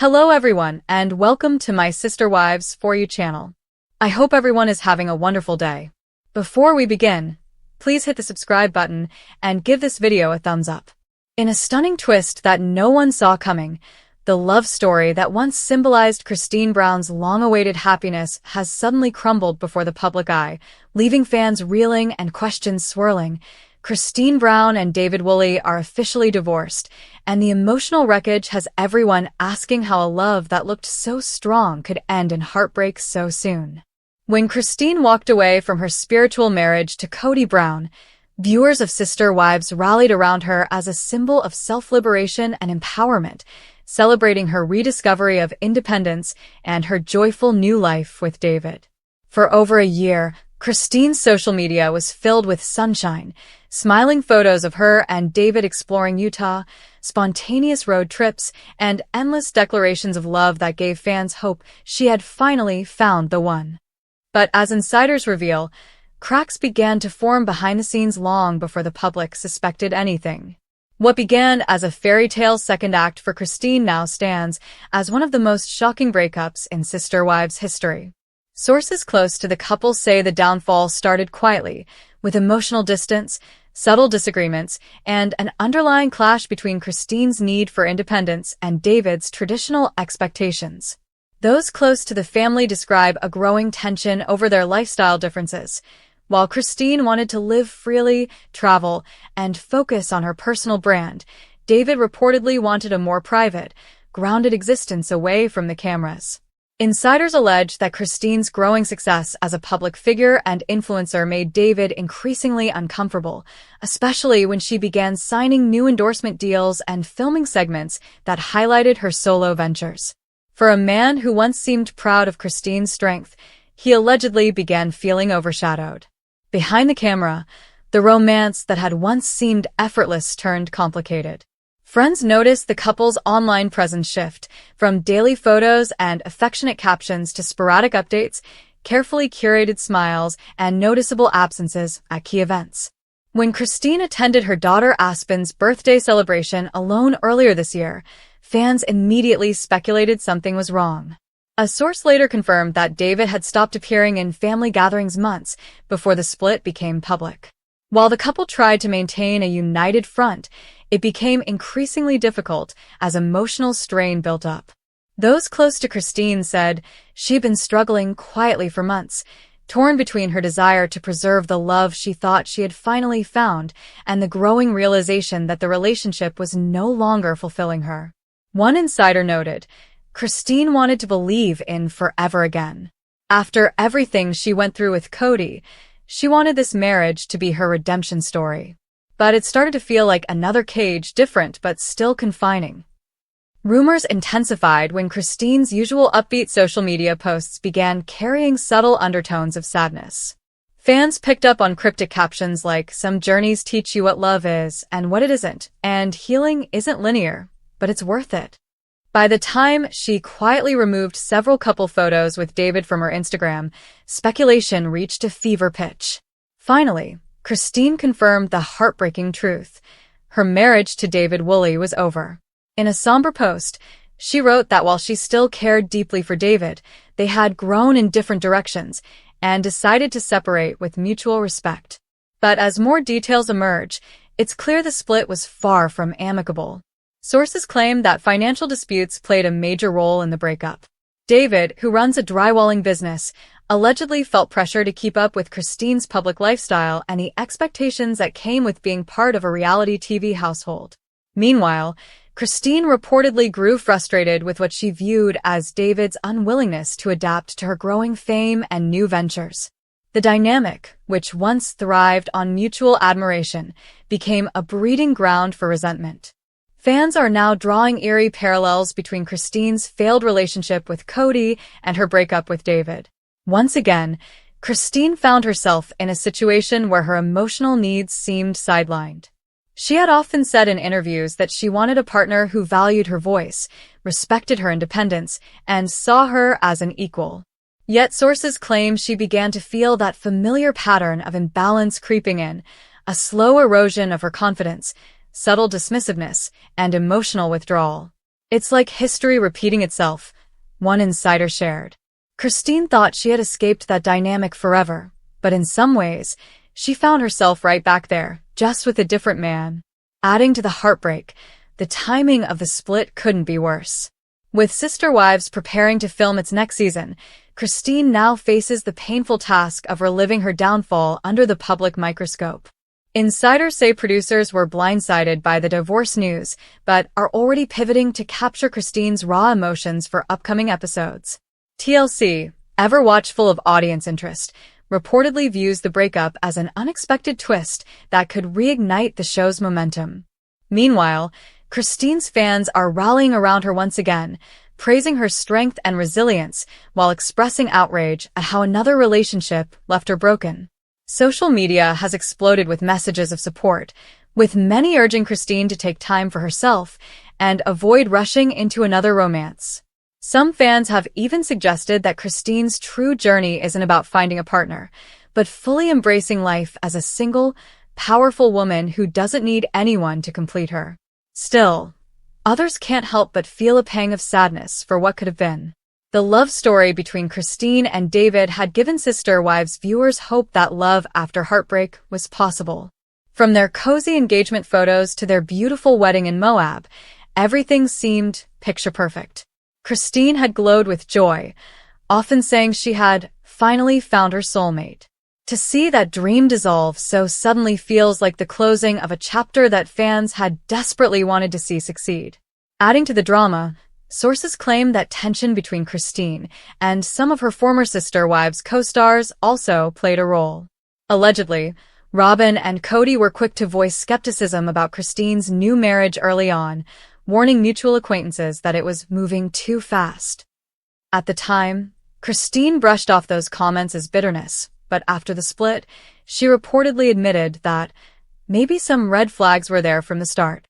Hello everyone, and welcome to my Sister Wives For You channel. I hope everyone is having a wonderful day. Before we begin, please hit the subscribe button and give this video a thumbs up. In a stunning twist that no one saw coming, the love story that once symbolized Christine Brown's long-awaited happiness has suddenly crumbled before the public eye, leaving fans reeling and questions swirling. Christine Brown and David Woolley are officially divorced, and the emotional wreckage has everyone asking how a love that looked so strong could end in heartbreak so soon. When Christine walked away from her spiritual marriage to Kody Brown, viewers of Sister Wives rallied around her as a symbol of self-liberation and empowerment, celebrating her rediscovery of independence and her joyful new life with David. For over a year, Christine's social media was filled with sunshine, smiling photos of her and David exploring Utah, spontaneous road trips, and endless declarations of love that gave fans hope she had finally found the one. But as insiders reveal, cracks began to form behind the scenes long before the public suspected anything. What began as a fairy tale second act for Christine now stands as one of the most shocking breakups in Sister Wives history. Sources close to the couple say the downfall started quietly, with emotional distance, subtle disagreements, and an underlying clash between Christine's need for independence and David's traditional expectations. Those close to the family describe a growing tension over their lifestyle differences. While Christine wanted to live freely, travel, and focus on her personal brand, David reportedly wanted a more private, grounded existence away from the cameras. Insiders allege that Christine's growing success as a public figure and influencer made David increasingly uncomfortable, especially when she began signing new endorsement deals and filming segments that highlighted her solo ventures. For a man who once seemed proud of Christine's strength, he allegedly began feeling overshadowed. Behind the camera, the romance that had once seemed effortless turned complicated. Friends noticed the couple's online presence shift, from daily photos and affectionate captions to sporadic updates, carefully curated smiles, and noticeable absences at key events. When Christine attended her daughter Aspen's birthday celebration alone earlier this year, fans immediately speculated something was wrong. A source later confirmed that David had stopped appearing in family gatherings months before the split became public. While the couple tried to maintain a united front, it became increasingly difficult as emotional strain built up. Those close to Christine said she'd been struggling quietly for months, torn between her desire to preserve the love she thought she had finally found and the growing realization that the relationship was no longer fulfilling her. One insider noted, Christine wanted to believe in forever again. After everything she went through with Kody, she wanted this marriage to be her redemption story. But it started to feel like another cage, different but still confining. Rumors intensified when Christine's usual upbeat social media posts began carrying subtle undertones of sadness. Fans picked up on cryptic captions like, "Some journeys teach you what love is and what it isn't, and healing isn't linear, but it's worth it." By the time she quietly removed several couple photos with David from her Instagram, speculation reached a fever pitch. Finally, Christine confirmed the heartbreaking truth. Her marriage to David Woolley was over. In a somber post, she wrote that while she still cared deeply for David, they had grown in different directions and decided to separate with mutual respect. But as more details emerge, it's clear the split was far from amicable. Sources claim that financial disputes played a major role in the breakup. David, who runs a drywalling business, allegedly felt pressure to keep up with Christine's public lifestyle and the expectations that came with being part of a reality TV household. Meanwhile, Christine reportedly grew frustrated with what she viewed as David's unwillingness to adapt to her growing fame and new ventures. The dynamic, which once thrived on mutual admiration, became a breeding ground for resentment. Fans are now drawing eerie parallels between Christine's failed relationship with Kody and her breakup with David. Once again, Christine found herself in a situation where her emotional needs seemed sidelined. She had often said in interviews that she wanted a partner who valued her voice, respected her independence, and saw her as an equal. Yet sources claim she began to feel that familiar pattern of imbalance creeping in, a slow erosion of her confidence, subtle dismissiveness, and emotional withdrawal. It's like history repeating itself, one insider shared. Christine thought she had escaped that dynamic forever, but in some ways, she found herself right back there, just with a different man. Adding to the heartbreak, the timing of the split couldn't be worse. With Sister Wives preparing to film its next season, Christine now faces the painful task of reliving her downfall under the public microscope. Insiders say producers were blindsided by the divorce news, but are already pivoting to capture Christine's raw emotions for upcoming episodes. TLC, ever watchful of audience interest, reportedly views the breakup as an unexpected twist that could reignite the show's momentum. Meanwhile, Christine's fans are rallying around her once again, praising her strength and resilience while expressing outrage at how another relationship left her broken. Social media has exploded with messages of support, with many urging Christine to take time for herself and avoid rushing into another romance. Some fans have even suggested that Christine's true journey isn't about finding a partner, but fully embracing life as a single, powerful woman who doesn't need anyone to complete her. Still, others can't help but feel a pang of sadness for what could have been. The love story between Christine and David had given Sister Wives viewers hope that love after heartbreak was possible. From their cozy engagement photos to their beautiful wedding in Moab, everything seemed picture-perfect. Christine had glowed with joy, often saying she had finally found her soulmate. To see that dream dissolve so suddenly feels like the closing of a chapter that fans had desperately wanted to see succeed. Adding to the drama, sources claim that tension between Christine and some of her former Sister Wives co-stars also played a role. Allegedly, Robin and Cody were quick to voice skepticism about Christine's new marriage early on, warning mutual acquaintances that it was moving too fast. At the time, Christine brushed off those comments as bitterness, but after the split, she reportedly admitted that maybe some red flags were there from the start.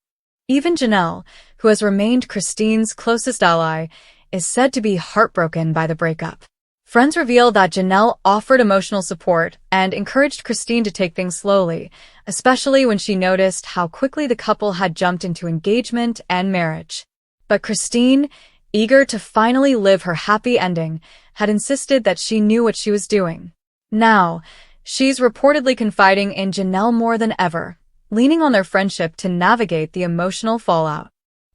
Even Janelle, who has remained Christine's closest ally, is said to be heartbroken by the breakup. Friends reveal that Janelle offered emotional support and encouraged Christine to take things slowly, especially when she noticed how quickly the couple had jumped into engagement and marriage. But Christine, eager to finally live her happy ending, had insisted that she knew what she was doing. Now, she's reportedly confiding in Janelle more than ever, leaning on their friendship to navigate the emotional fallout.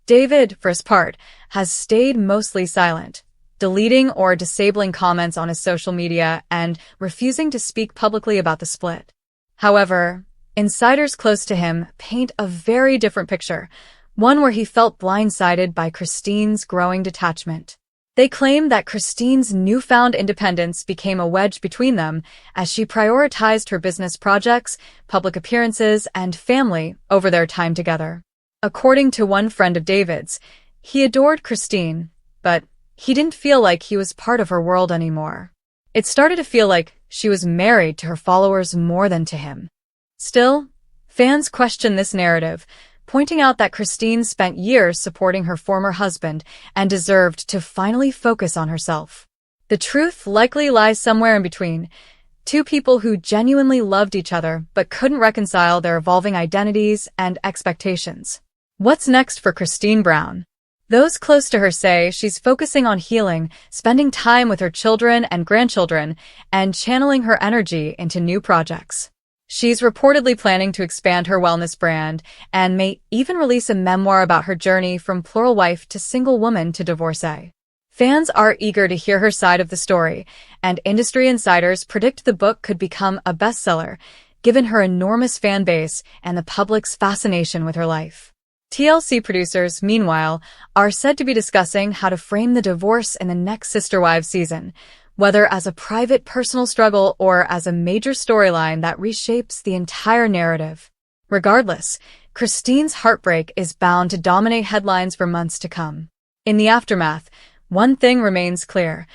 David, for his part, has stayed mostly silent, deleting or disabling comments on his social media and refusing to speak publicly about the split. However, insiders close to him paint a very different picture, one where he felt blindsided by Christine's growing detachment. They claim that Christine's newfound independence became a wedge between them as she prioritized her business projects, public appearances, and family over their time together. According to one friend of David's, he adored Christine, but he didn't feel like he was part of her world anymore. It started to feel like she was married to her followers more than to him. Still, fans question this narrative, pointing out that Christine spent years supporting her former husband and deserved to finally focus on herself. The truth likely lies somewhere in between, two people who genuinely loved each other but couldn't reconcile their evolving identities and expectations. What's next for Christine Brown? Those close to her say she's focusing on healing, spending time with her children and grandchildren, and channeling her energy into new projects. She's reportedly planning to expand her wellness brand and may even release a memoir about her journey from plural wife to single woman to divorcee. Fans are eager to hear her side of the story, and industry insiders predict the book could become a bestseller, given her enormous fan base and the public's fascination with her life. TLC producers, meanwhile, are said to be discussing how to frame the divorce in the next Sister Wives season, whether as a private personal struggle or as a major storyline that reshapes the entire narrative. Regardless, Christine's heartbreak is bound to dominate headlines for months to come. In the aftermath, one thing remains clear.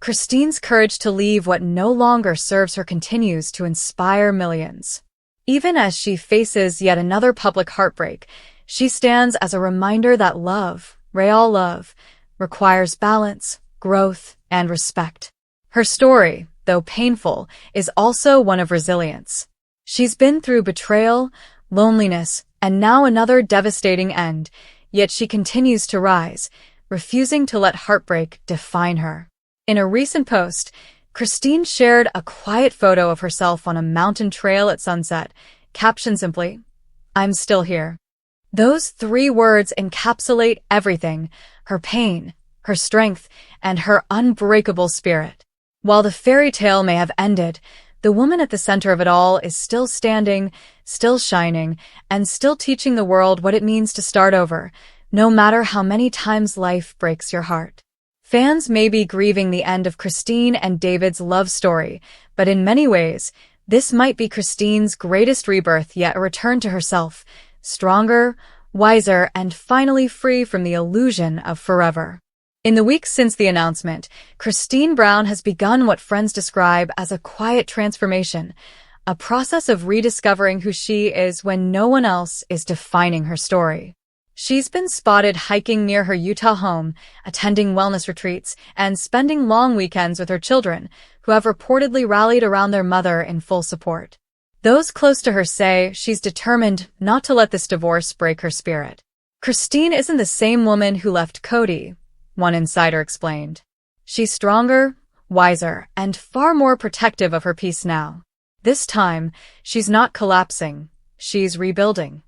Christine's courage to leave what no longer serves her continues to inspire millions. Even as she faces yet another public heartbreak, she stands as a reminder that love, real love, requires balance, growth, and respect. Her story, though painful, is also one of resilience. She's been through betrayal, loneliness, and now another devastating end, Yet she continues to rise, refusing to let heartbreak define her. In a recent post, Christine shared a quiet photo of herself on a mountain trail at sunset, captioned simply, "I'm still here." Those 3 words encapsulate everything: her pain, her strength, and her unbreakable spirit. While the fairy tale may have ended, the woman at the center of it all is still standing, still shining, and still teaching the world what it means to start over, no matter how many times life breaks your heart. Fans may be grieving the end of Christine and David's love story, but in many ways, this might be Christine's greatest rebirth yet, a return to herself, stronger, wiser, and finally free from the illusion of forever. In the weeks since the announcement, Christine Brown has begun what friends describe as a quiet transformation, a process of rediscovering who she is when no one else is defining her story. She's been spotted hiking near her Utah home, attending wellness retreats, and spending long weekends with her children, who have reportedly rallied around their mother in full support. Those close to her say she's determined not to let this divorce break her spirit. Christine isn't the same woman who left Cody, one insider explained. She's stronger, wiser, and far more protective of her peace now. This time, she's not collapsing, she's rebuilding.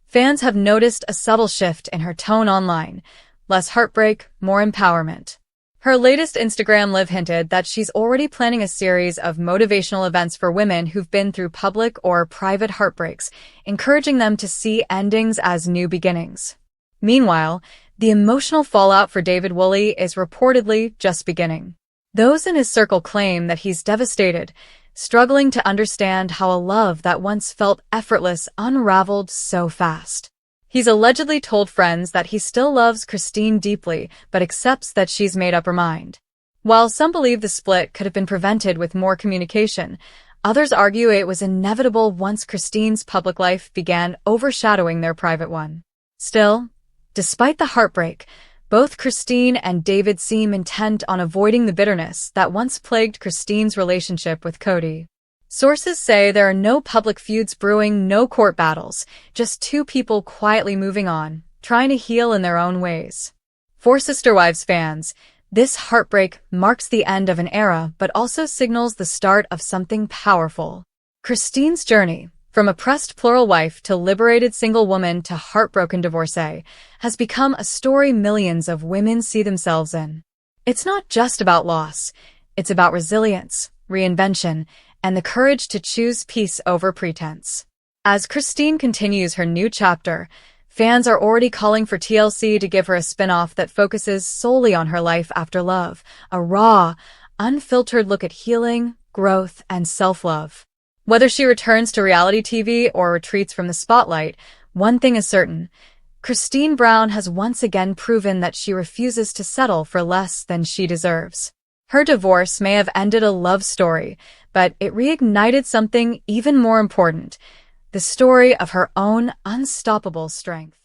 Fans have noticed a subtle shift in her tone online: less heartbreak, more empowerment. Her latest Instagram live hinted that she's already planning a series of motivational events for women who've been through public or private heartbreaks, encouraging them to see endings as new beginnings. Meanwhile, the emotional fallout for David Woolley is reportedly just beginning. Those in his circle claim that he's devastated, struggling to understand how a love that once felt effortless unraveled so fast. He's allegedly told friends that he still loves Christine deeply, but accepts that she's made up her mind. While some believe the split could have been prevented with more communication, others argue it was inevitable once Christine's public life began overshadowing their private one. Still, despite the heartbreak, both Christine and David seem intent on avoiding the bitterness that once plagued Christine's relationship with Cody. Sources say there are no public feuds brewing, no court battles, just 2 people quietly moving on, trying to heal in their own ways. For Sister Wives fans, this heartbreak marks the end of an era but also signals the start of something powerful. Christine's journey, from oppressed plural wife to liberated single woman to heartbroken divorcee, has become a story millions of women see themselves in. It's not just about loss, it's about resilience, reinvention, and the courage to choose peace over pretense. As Christine continues her new chapter, fans are already calling for TLC to give her a spin-off that focuses solely on her life after love, a raw, unfiltered look at healing, growth, and self-love. Whether she returns to reality TV or retreats from the spotlight, one thing is certain: Christine Brown has once again proven that she refuses to settle for less than she deserves. Her divorce may have ended a love story, but it reignited something even more important: the story of her own unstoppable strength.